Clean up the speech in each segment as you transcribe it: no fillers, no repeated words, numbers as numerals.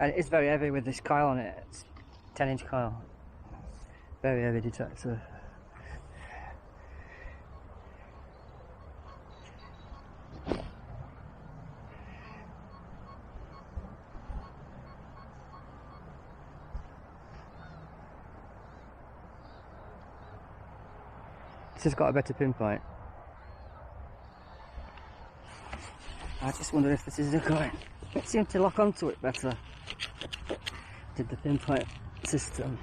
And it is very heavy with this coil on it. It's 10-inch coil. Very heavy detector. This has got a better pinpoint. I just wonder if this is a coin. It seemed to lock onto it better. Did the pinpoint system.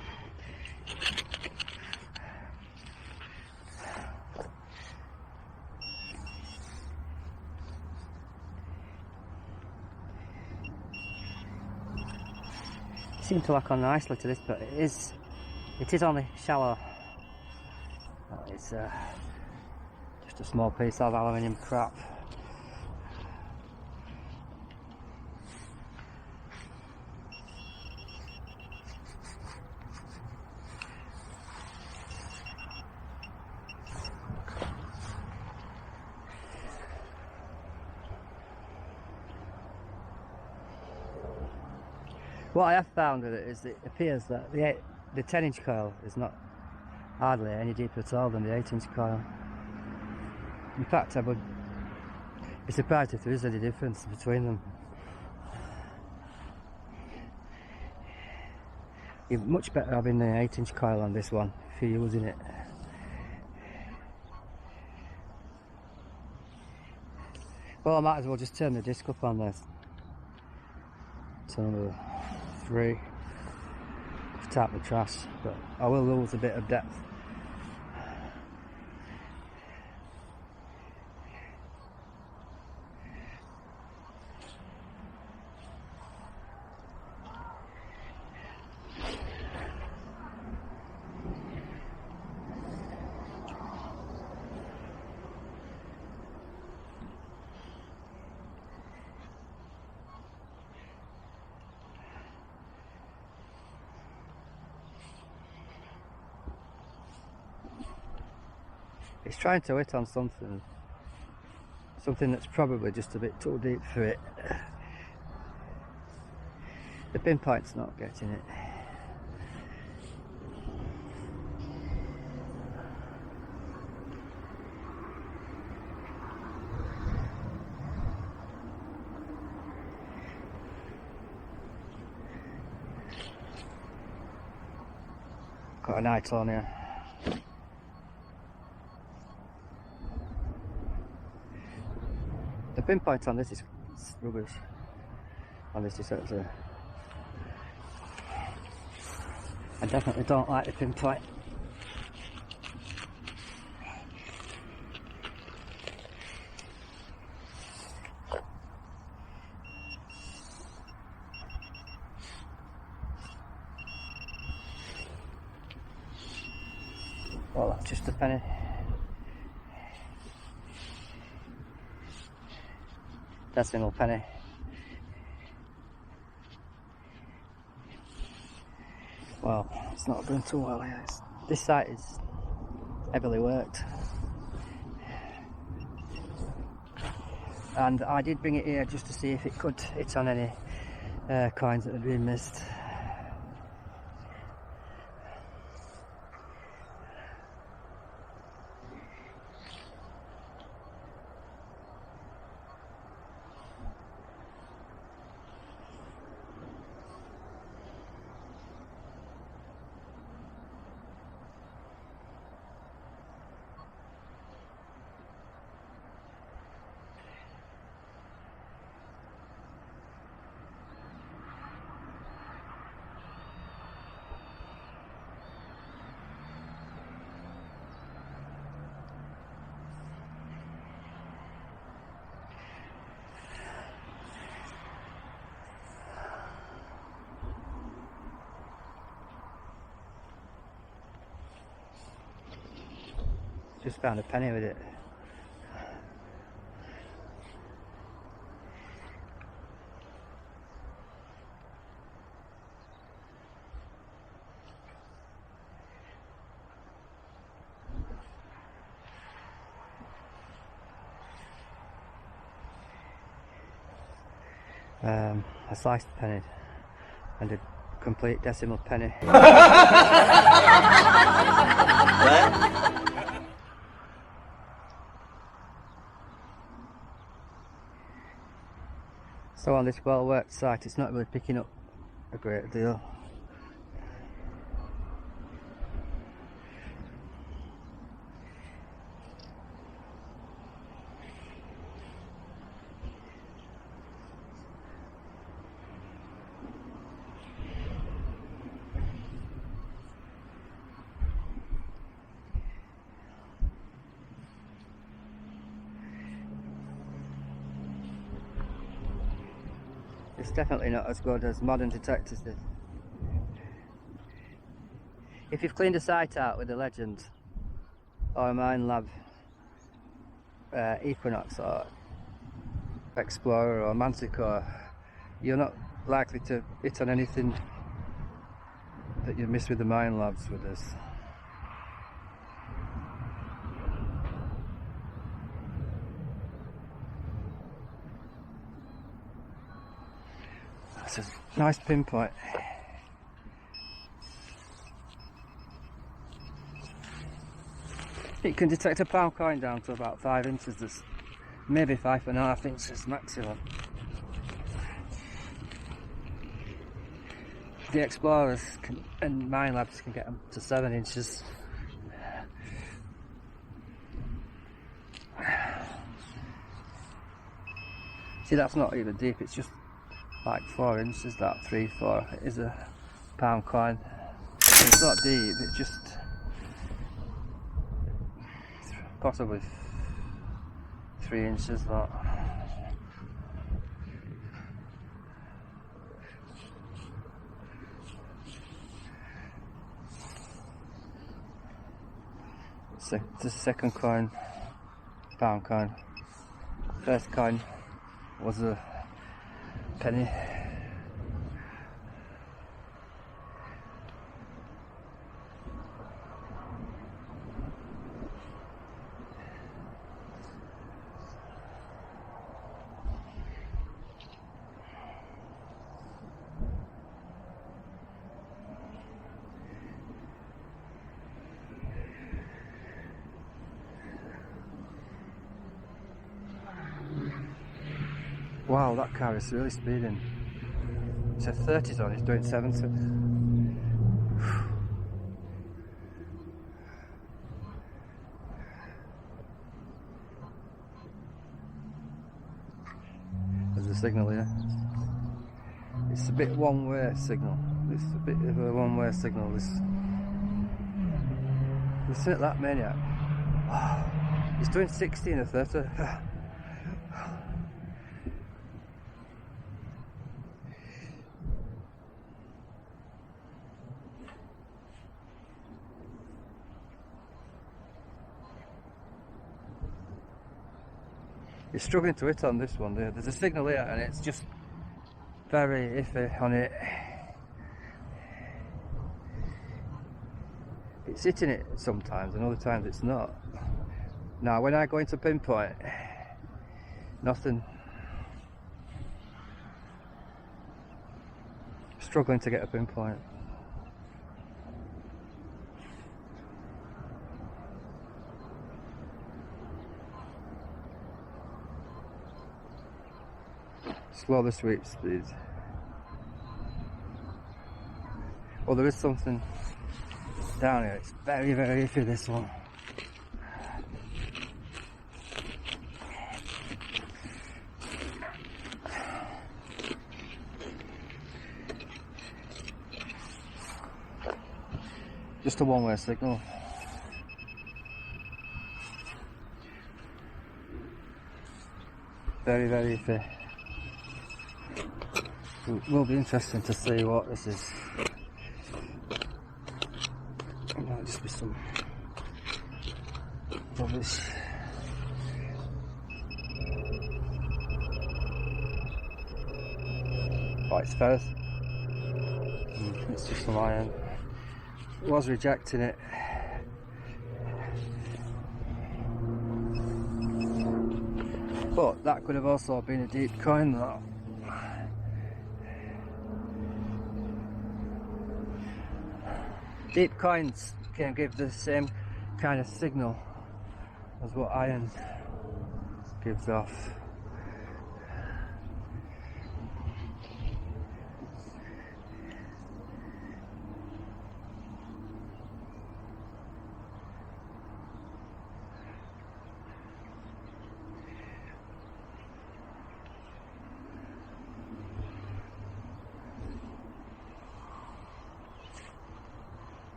It seemed to lock on nicely to this, but it is only shallow. It's just a small piece of aluminium crap. What I have found with it is that it appears that the 10-inch coil is not hardly any deeper at all than the 8-inch coil. In fact, I would be surprised if there is any difference between them. You're much better having the 8-inch coil on this one if you're using it. Well, I might as well just turn the disc up on this. To number 3. Tap the trass, but I will lose a bit of depth. It's trying to hit on something that's probably just a bit too deep for it. The pinpoint's not getting it. Got a night on here. The pinpoint on this is rubbish. On this detector. I definitely don't like the pinpoint. Well, that's just a penny. Decimal penny. Well, it's not going too well here. This site is heavily worked. And I did bring it here just to see if it could hit on any coins that had been missed. Just found a penny with it. I sliced the penny. and a complete decimal penny. So on this well worked site, it's not really picking up a great deal. It's definitely not as good as modern detectors did. If you've cleaned a site out with a Legend or a Minelab Equinox or Explorer or Manticore, you're not likely to hit on anything that you missed with the Minelabs with this. That's a nice pinpoint. It can detect a pound coin down to about 5 inches. There's maybe 5.5 inches maximum. The Explorers and Minelabs can get them to 7 inches. See, that's not even deep, it's just like 4 inches, that 3, 4. It is a pound coin. It's not deep, it's just possibly 3 inches, that. This is the second coin, pound coin. First coin was a penny. Wow, that car is really speeding. It's a 30 zone, it's doing 70. There's a signal here. It's a bit one-way signal. It's a bit of a one-way signal. Listen at that maniac. He's doing 60 in a 30. He's struggling to hit on this one there. There's a signal here and it's just very iffy on it. It's hitting it sometimes and other times it's not. Now when I go into pinpoint, nothing. Struggling to get a pinpoint. Slow the sweep speed. Oh, there is something down here. It's very, very iffy, this one. Just a one-way signal. Very, very iffy. It will be interesting to see what this is. It might just be some rubbish. Oh, it's ferrous. It's just some iron. It was rejecting it. But that could have also been a deep coin though. Deep coins can give the same kind of signal as what iron gives off.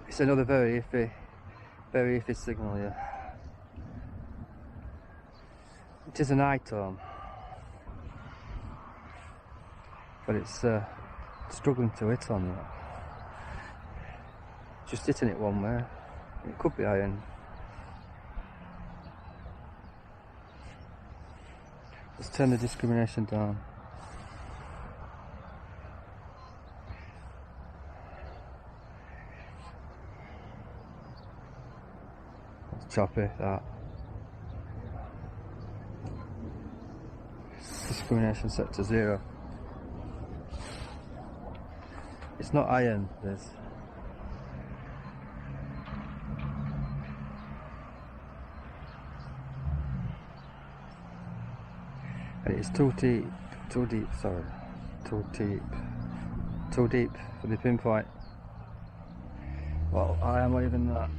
It's another very iffy signal here. It is an eye tone, but it's struggling to hit on that. Just hitting it one way. It could be iron. Let's turn the discrimination down. Choppy, that. Discrimination set to 0. It's not iron, this. And it's too deep for the pinpoint. Well, I am leaving that.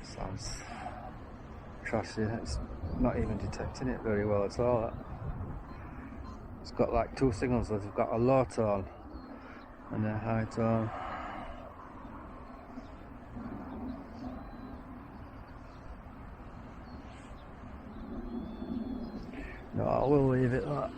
Sounds trashy. It's not even detecting it very well at all. It's got like two signals. It's got a low tone and a high tone. No, I will leave it that.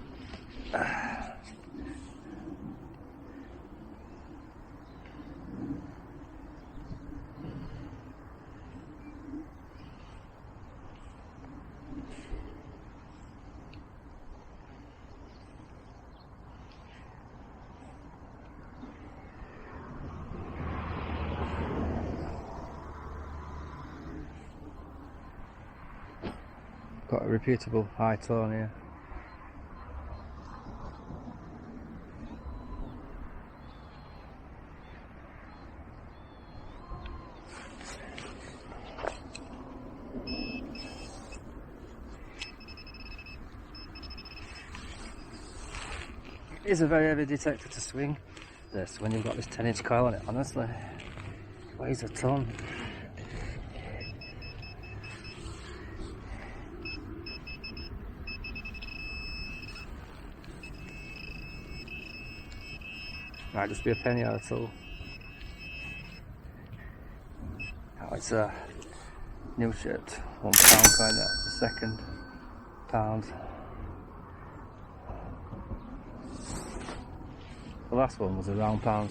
Got a reputable high tone here. It is a very heavy detector to swing this when you've got this 10-inch coil on it, honestly. It weighs a ton. Might just be a penny or two. Oh, it's a new shaped £1 coin, that's the second pound. The last one was a round pound.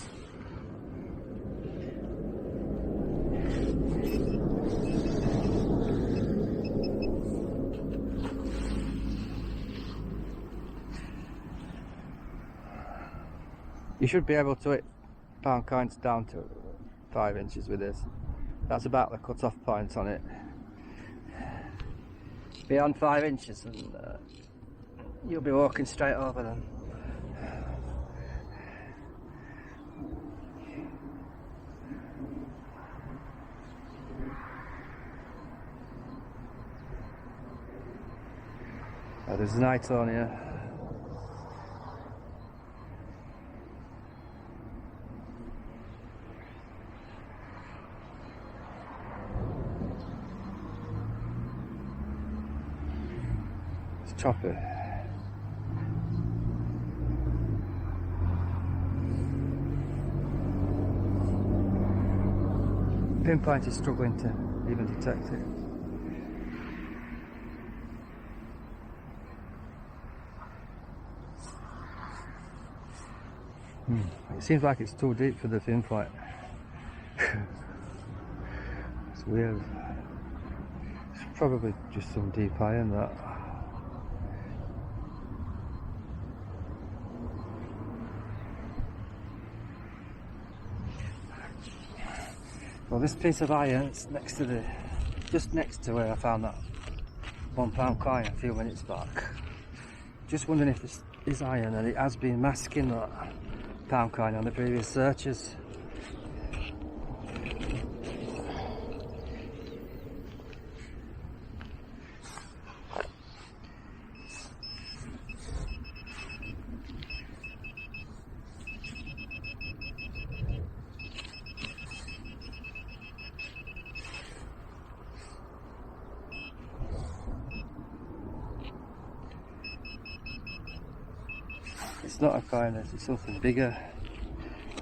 You should be able to hit pound coins down to 5 inches with this. That's about the cut-off point on it. beyond 5 inches, and you'll be walking straight over them. Oh, there's an Itonia. It's choppy. Pinpoint is struggling to even detect it. It seems like it's too deep for the pinpoint. It's weird. It's probably just some deep iron, that. Well, this piece of iron is next to the, just next to where I found that £1 coin a few minutes back. Just wondering if this is iron, and it has been masking that £1 coin on the previous searches. It's not a coin, it's something bigger.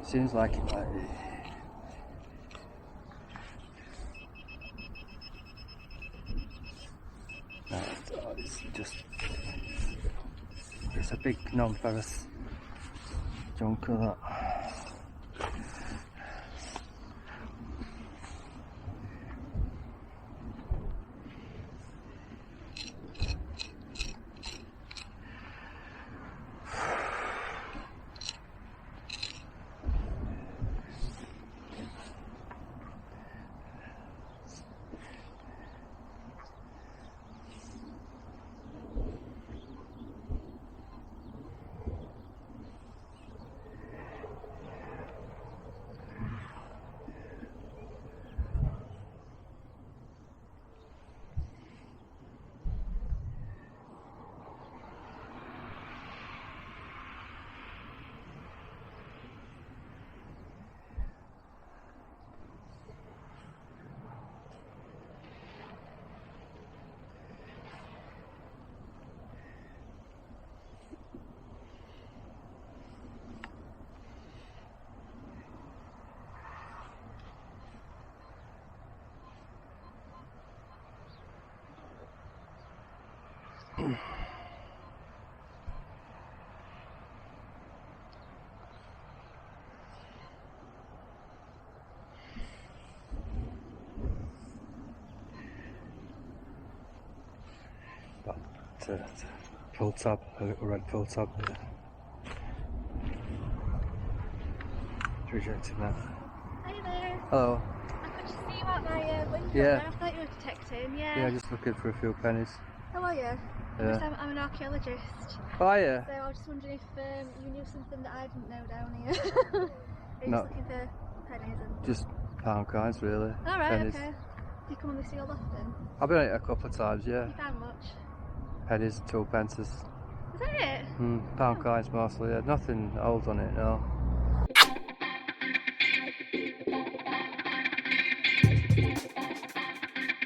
Seems like it might be. No, it's just, it's a big non-ferrous chunk of that. Pull tab, a little red pull tab there. Rejecting that. Hi there. Hello. I could just see you out my window. Yeah. I thought you were detecting. Yeah. Yeah, just looking for a few pennies. How are you? Yeah. I'm an archaeologist. Oh yeah. So I was just wondering if you knew something that I didn't know down here. Are you No. just looking for pennies and... Just £1 coins really. Alright, Pennies. okay. Do you come on this field often? I've been on it a couple of times, yeah. You found much? Pennies, 2 pences. Is that it? £1 coins mostly, yeah. Nothing old on it, no.